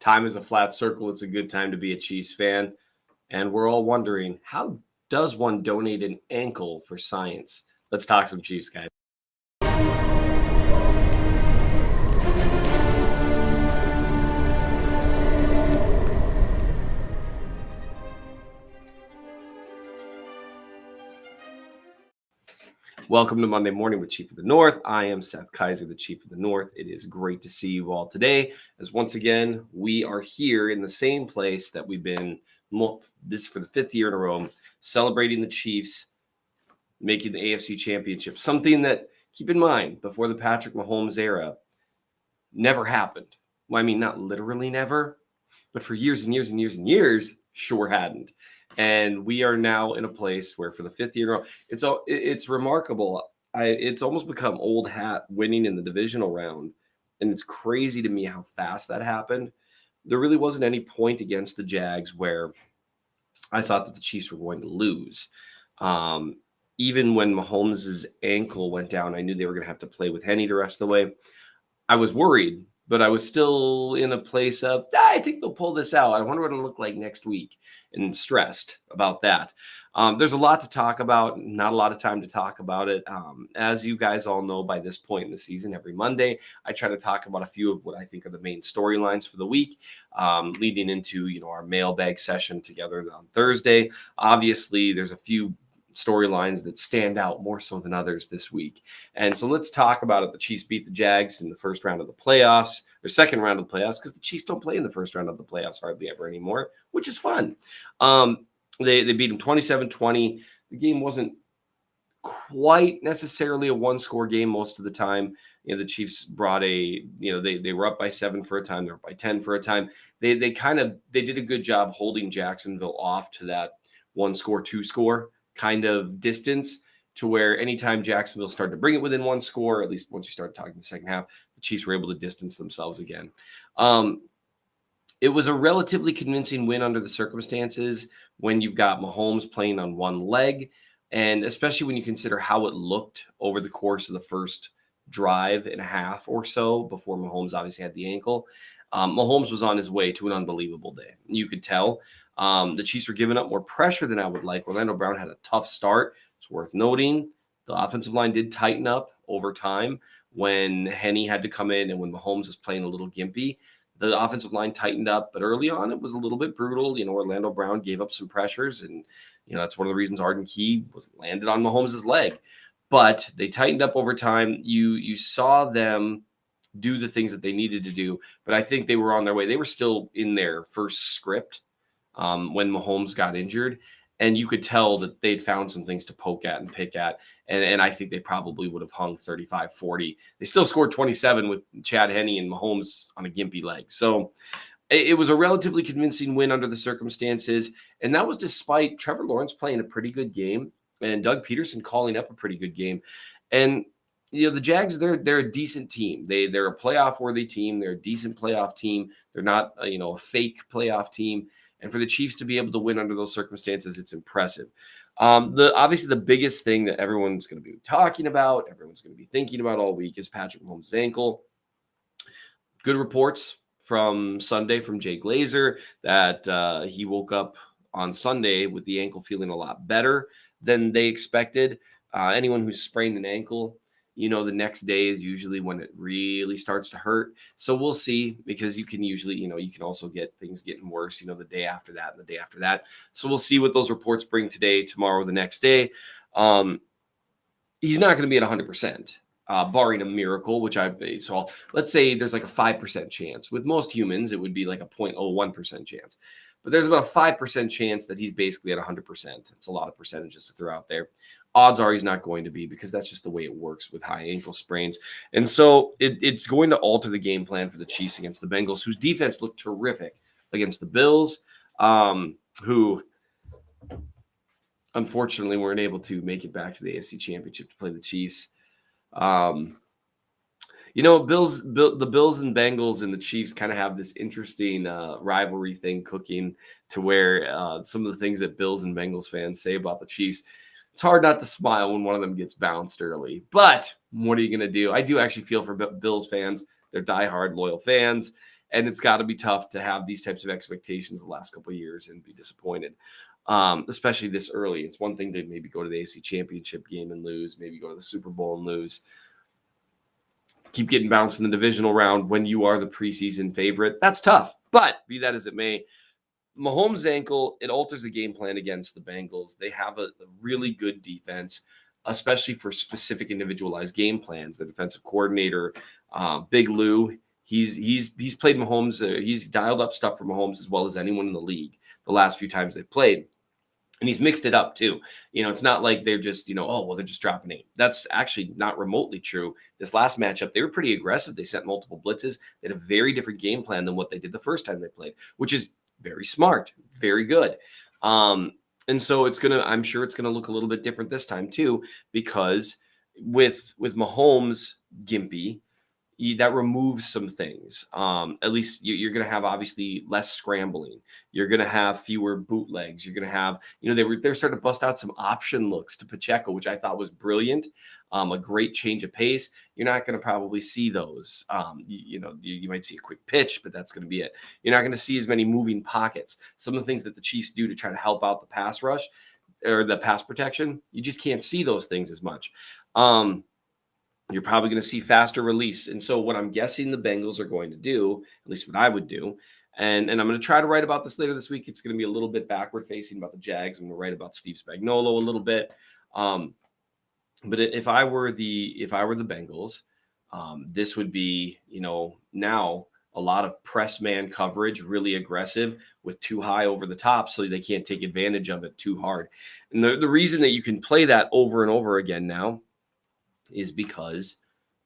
Time is a flat circle. It's a good time to be a Chiefs fan. And we're all wondering, how does one donate an ankle for science? Let's talk some Chiefs, guys. Welcome to Monday Morning with Chief of the North. I am Seth Kaiser, the Chief of the North. It is great to see you all today, as once again, we are here in the same place that we've been this for the 5th year in a row, celebrating the Chiefs making the AFC Championship. Something that, keep in mind, before the Patrick Mahomes era, never happened. Well, I mean, not literally never, but for years and years and years and years, sure hadn't. And we are now in a place where for the 5th year in a row, it's remarkable. It's almost become old hat winning in the divisional round. And it's crazy to me how fast that happened. There really wasn't any point against the Jags where I thought that the Chiefs were going to lose. Even when Mahomes' ankle went down, I knew they were going to have to play with Henny the rest of the way. I was worried, but I was still in a place of, I think they'll pull this out. I wonder what it'll look like next week, and stressed about that. There's a lot to talk about, not a lot of time to talk about it. As you guys all know, by this point in the season, every Monday, I try to talk about a few of what I think are the main storylines for the week, leading into, our mailbag session together on Thursday. Obviously, there's a few storylines that stand out more so than others this week. And so let's talk about it. The Chiefs beat the Jags in the first round of the playoffs, or second round of the playoffs, because the Chiefs don't play in the first round of the playoffs hardly ever anymore, which is fun. They beat them 27-20. The game wasn't quite necessarily a one-score game most of the time. The Chiefs brought they were up by 7 for a time. They were up by 10 for a time. They did a good job holding Jacksonville off to that 1-score, 2-score kind of distance, to where anytime Jacksonville started to bring it within 1 score, at least once you started talking the second half, the Chiefs were able to distance themselves again. It was a relatively convincing win under the circumstances when you've got Mahomes playing on one leg, and especially when you consider how it looked over the course of the first drive and a half or so before Mahomes obviously had the ankle. Mahomes was on his way to an unbelievable day. You could tell. The Chiefs were giving up more pressure than I would like. Orlando Brown had a tough start. It's worth noting. The offensive line did tighten up over time when Henny had to come in and when Mahomes was playing a little gimpy. The offensive line tightened up, but early on it was a little bit brutal. Orlando Brown gave up some pressures, and that's one of the reasons Arden Key was landed on Mahomes' leg. But they tightened up over time. You saw them do the things that they needed to do, but I think they were on their way. They were still in their first script when Mahomes got injured, and you could tell that they'd found some things to poke at and pick at, and I think they probably would have hung 35-40. They still scored 27 with Chad Henne and Mahomes on a gimpy leg. So it was a relatively convincing win under the circumstances, and that was despite Trevor Lawrence playing a pretty good game and Doug Peterson calling up a pretty good game. And the Jags, they're a decent team. They're a playoff-worthy team. They're a decent playoff team. They're not a fake playoff team. And for the Chiefs to be able to win under those circumstances, it's impressive. Obviously, the biggest thing that everyone's going to be talking about, everyone's going to be thinking about all week is Patrick Mahomes' ankle. Good reports from Sunday from Jay Glazer that he woke up on Sunday with the ankle feeling a lot better than they expected. Anyone who's sprained an ankle, the next day is usually when it really starts to hurt. So we'll see, because you can usually, you can also get things getting worse, the day after that and the day after that. So we'll see what those reports bring today, tomorrow, the next day. He's not going to be at 100%, barring a miracle, so let's say there's like a 5% chance. With most humans, it would be like a 0.01% chance. But there's about a 5% chance that he's basically at 100%. It's a lot of percentages to throw out there. Odds are he's not going to be, because that's just the way it works with high ankle sprains. And so it's going to alter the game plan for the Chiefs against the Bengals, whose defense looked terrific against the Bills, who unfortunately weren't able to make it back to the AFC Championship to play the Chiefs. The Bills and Bengals and the Chiefs kind of have this interesting rivalry thing cooking, to where some of the things that Bills and Bengals fans say about the Chiefs, it's hard not to smile when one of them gets bounced early. But what are you going to do? I do actually feel for Bills fans. They're diehard, loyal fans. And it's got to be tough to have these types of expectations the last couple of years and be disappointed, especially this early. It's one thing to maybe go to the AFC Championship game and lose, maybe go to the Super Bowl and lose. Keep getting bounced in the divisional round when you are the preseason favorite. That's tough. But be that as it may, Mahomes' ankle, it alters the game plan against the Bengals. They have a really good defense, especially for specific individualized game plans. The defensive coordinator, Big Lou, he's played Mahomes. He's dialed up stuff for Mahomes as well as anyone in the league the last few times they've played. And he's mixed it up too. It's not like they're just, they're just dropping 8. That's actually not remotely true. This last matchup, they were pretty aggressive. They sent multiple blitzes. They had a very different game plan than what they did the first time they played, which is very smart, very good. And so I'm sure it's gonna look a little bit different this time too, because with Mahomes gimpy, that removes some things. At least you're going to have obviously less scrambling. You're going to have fewer bootlegs. You're going to have, they're starting to bust out some option looks to Pacheco, which I thought was brilliant. A great change of pace. You're not going to probably see those. You might see a quick pitch, but that's going to be it. You're not going to see as many moving pockets. Some of the things that the Chiefs do to try to help out the pass rush or the pass protection, you just can't see those things as much. You're probably going to see faster release. And so what I'm guessing the Bengals are going to do, at least what I would do, and I'm going to try to write about this later this week. It's going to be a little bit backward facing about the Jags. I'm going to write about Steve Spagnuolo a little bit. But if I were the Bengals, this would be, now a lot of press man coverage, really aggressive with too high over the top so they can't take advantage of it too hard. And the reason that you can play that over and over again now is because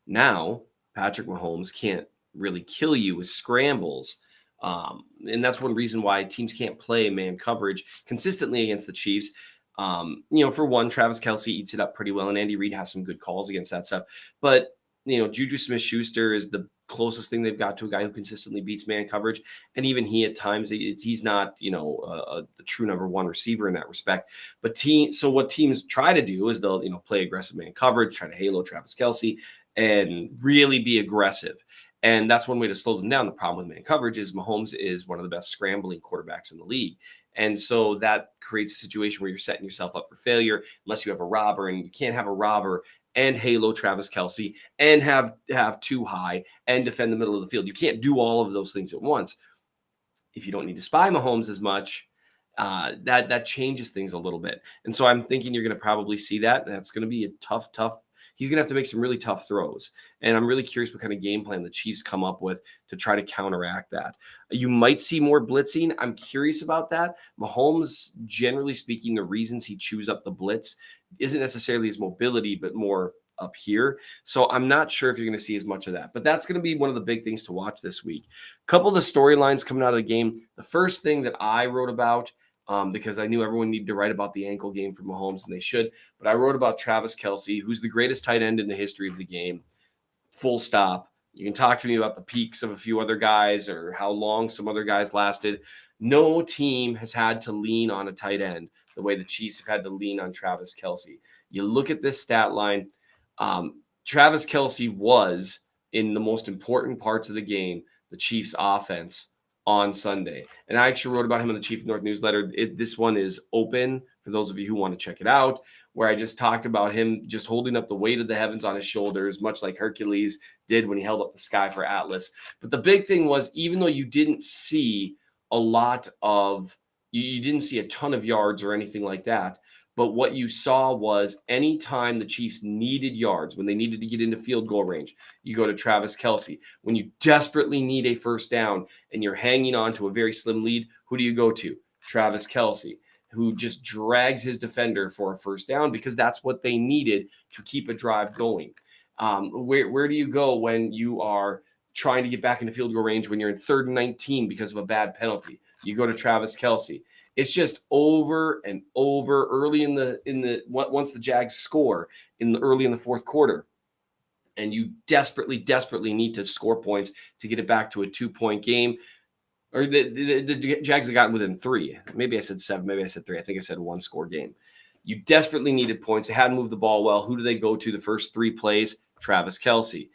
now Patrick Mahomes can't really kill you with scrambles. And that's one reason why teams can't play man coverage consistently against the Chiefs. For one, Travis Kelce eats it up pretty well, and Andy Reid has some good calls against that stuff. But, Juju Smith-Schuster is the closest thing they've got to a guy who consistently beats man coverage. And even he at times, he's not, a true number one receiver in that respect. But so what teams try to do is they'll, play aggressive man coverage, try to halo Travis Kelce and really be aggressive. And that's one way to slow them down. The problem with man coverage is Mahomes is one of the best scrambling quarterbacks in the league. And so that creates a situation where you're setting yourself up for failure unless you have a robber, and you can't have a robber and halo Travis Kelce and have too high and defend the middle of the field. You can't do all of those things at once. If you don't need to spy Mahomes as much, that changes things a little bit. And so I'm thinking you're going to probably see that. And that's going to be a tough. He's going to have to make some really tough throws. And I'm really curious what kind of game plan the Chiefs come up with to try to counteract that. You might see more blitzing. I'm curious about that. Mahomes, generally speaking, the reasons he chews up the blitz isn't necessarily his mobility, but more up here. So I'm not sure if you're going to see as much of that. But that's going to be one of the big things to watch this week. A couple of the storylines coming out of the game. The first thing that I wrote about, because I knew everyone needed to write about the ankle game for Mahomes, and they should. But I wrote about Travis Kelce, who's the greatest tight end in the history of the game. Full stop. You can talk to me about the peaks of a few other guys or how long some other guys lasted. No team has had to lean on a tight end the way the Chiefs have had to lean on Travis Kelce. You look at this stat line. Travis Kelce was, in the most important parts of the game, the Chiefs' offense on Sunday. And I actually wrote about him in the Chief North newsletter. This one is open for those of you who want to check it out, where I just talked about him just holding up the weight of the heavens on his shoulders, much like Hercules did when he held up the sky for Atlas. But the big thing was, even though you didn't see you didn't see a ton of yards or anything like that, but what you saw was anytime the Chiefs needed yards, when they needed to get into field goal range, you go to Travis Kelce. When you desperately need a first down and you're hanging on to a very slim lead, who do you go to? Travis Kelce, who just drags his defender for a first down because that's what they needed to keep a drive going. Where do you go when you are trying to get back into field goal range when you're in 3rd and 19 because of a bad penalty? You go to Travis Kelce. It's just over and over early once the Jags score early in the fourth quarter. And you desperately need to score points to get it back to a 2-point game. Or the Jags have gotten within 3. Maybe I said 7, maybe I said 3. I think I said 1-score game. You desperately needed points. They hadn't moved the ball well. Who do they go to the first 3 plays? Travis Kelce.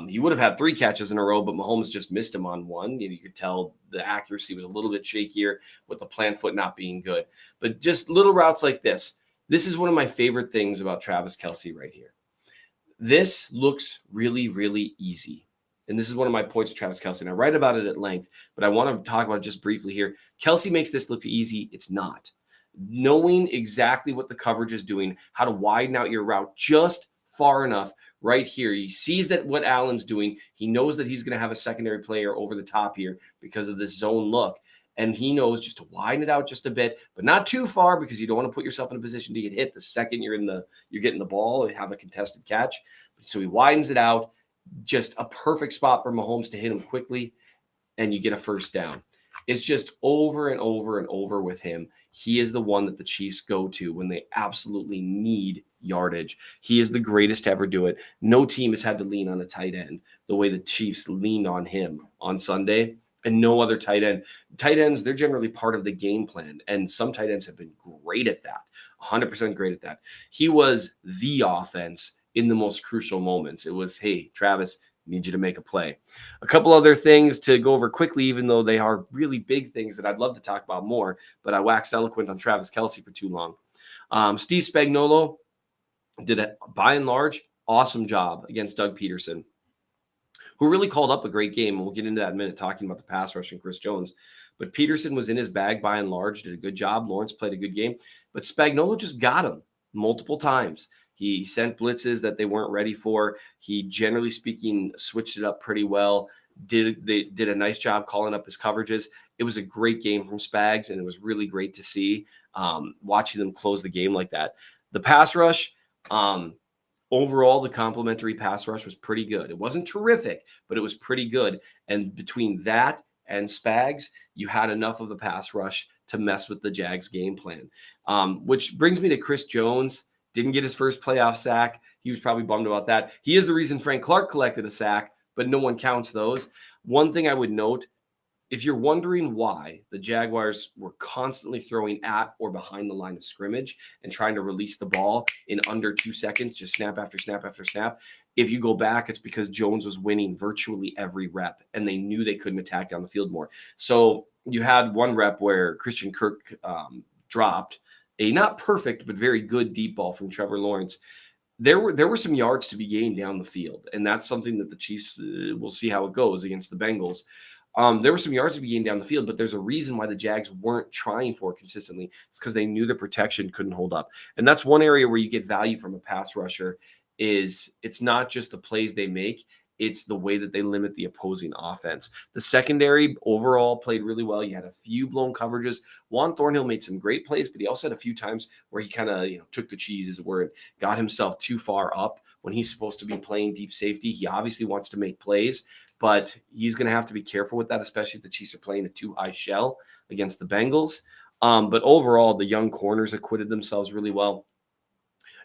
He would have had 3 catches in a row, but Mahomes just missed him on one. You could tell the accuracy was a little bit shakier with the plant foot not being good. But just little routes like this. This is one of my favorite things about Travis Kelce right here. This looks really, really easy. And this is one of my points with Travis Kelce. And I write about it at length, but I want to talk about it just briefly here. Kelce makes this look easy. It's not. Knowing exactly what the coverage is doing, how to widen out your route just far enough right here. He sees that what Allen's doing. He knows that he's going to have a secondary player over the top here because of this zone look. And he knows just to widen it out just a bit, but not too far because you don't want to put yourself in a position to get hit the second you're getting the ball and have a contested catch. So he widens it out, just a perfect spot for Mahomes to hit him quickly, and you get a first down. It's just over and over and over with him. He is the one that the Chiefs go to when they absolutely need yardage. He is the greatest to ever do it. No team has had to lean on a tight end the way the Chiefs leaned on him on Sunday. And no other tight end. Tight ends, they're generally part of the game plan. And some tight ends have been great at that, 100% great at that. He was the offense in the most crucial moments. It was, hey, Travis, I need you to make a play. A couple other things to go over quickly, even though they are really big things that I'd love to talk about more, but I waxed eloquent on Travis Kelce for too long. Steve Spagnuolo did a, by and large, awesome job against Doug Peterson, who really called up a great game. And we'll get into that in a minute, talking about the pass rush and Chris Jones. But Peterson was in his bag by and large, did a good job. Lawrence played a good game. But Spagnuolo just got him multiple times. He sent blitzes that they weren't ready for. He, generally speaking, switched it up pretty well. They did a nice job calling up his coverages. It was a great game from Spags, and it was really great to see watching them close the game like that. The pass rush, overall, the complimentary pass rush was pretty good. It wasn't terrific, but it was pretty good. And between that and Spags, you had enough of the pass rush to mess with the Jags game plan. Which brings me to Chris Jones. Didn't get his first playoff sack. He was probably bummed about that. He is the reason Frank Clark collected a sack, but no one counts those. One thing I would note, if you're wondering why the Jaguars were constantly throwing at or behind the line of scrimmage and trying to release the ball in under 2 seconds, just snap after snap after snap, if you go back, it's because Jones was winning virtually every rep, and they knew they couldn't attack down the field more. So you had one rep where Christian Kirk dropped a not perfect but very good deep ball from Trevor Lawrence. There were some yards to be gained down the field, and that's something that the Chiefs will see how it goes against the Bengals. There were some yards to be gained down the field, but there's a reason why the Jags weren't trying for it consistently. It's because they knew the protection couldn't hold up. And that's one area where you get value from a pass rusher. Is it's not just the plays they make, it's the way that they limit the opposing offense. The secondary overall played really well. You had a few blown coverages. Juan Thornhill made some great plays, but he also had a few times where he kind of took the cheese, as it were, and got himself too far up when he's supposed to be playing deep safety. He obviously wants to make plays, but he's going to have to be careful with that, especially if the Chiefs are playing a too high shell against the Bengals. But overall, the young corners acquitted themselves really well.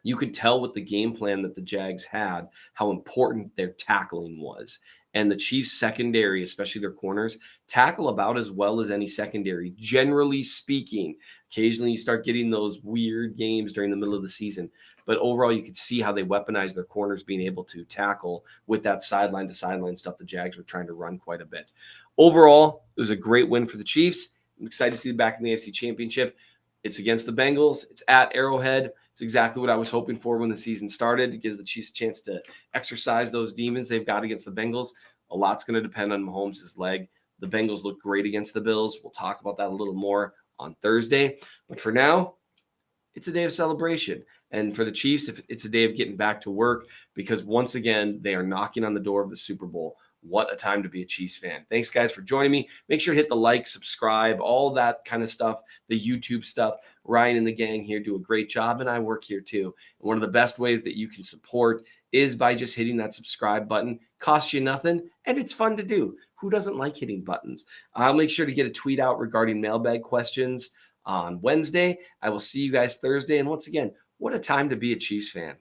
You could tell with the game plan that the Jags had how important their tackling was. And the Chiefs secondary, especially their corners, tackle about as well as any secondary, generally speaking. Occasionally you start getting those weird games during the middle of the season. But overall, you could see how they weaponized their corners being able to tackle with that sideline to sideline stuff the Jags were trying to run quite a bit. Overall, it was a great win for the Chiefs. I'm excited to see them back in the AFC Championship. It's against the Bengals. It's at Arrowhead. It's exactly what I was hoping for when the season started. It gives the Chiefs a chance to exercise those demons they've got against the Bengals. A lot's going to depend on Mahomes' leg. The Bengals look great against the Bills. We'll talk about that a little more on Thursday. But for now, it's a day of celebration. And for the Chiefs, it's a day of getting back to work because once again, they are knocking on the door of the Super Bowl. What a time to be a Chiefs fan. Thanks, guys, for joining me. Make sure to hit the like, subscribe, all that kind of stuff, the YouTube stuff. Ryan and the gang here do a great job, and I work here too. And one of the best ways that you can support is by just hitting that subscribe button. Costs you nothing, and it's fun to do. Who doesn't like hitting buttons? I'll make sure to get a tweet out regarding mailbag questions on Wednesday. I will see you guys Thursday. And once again, what a time to be a Chiefs fan.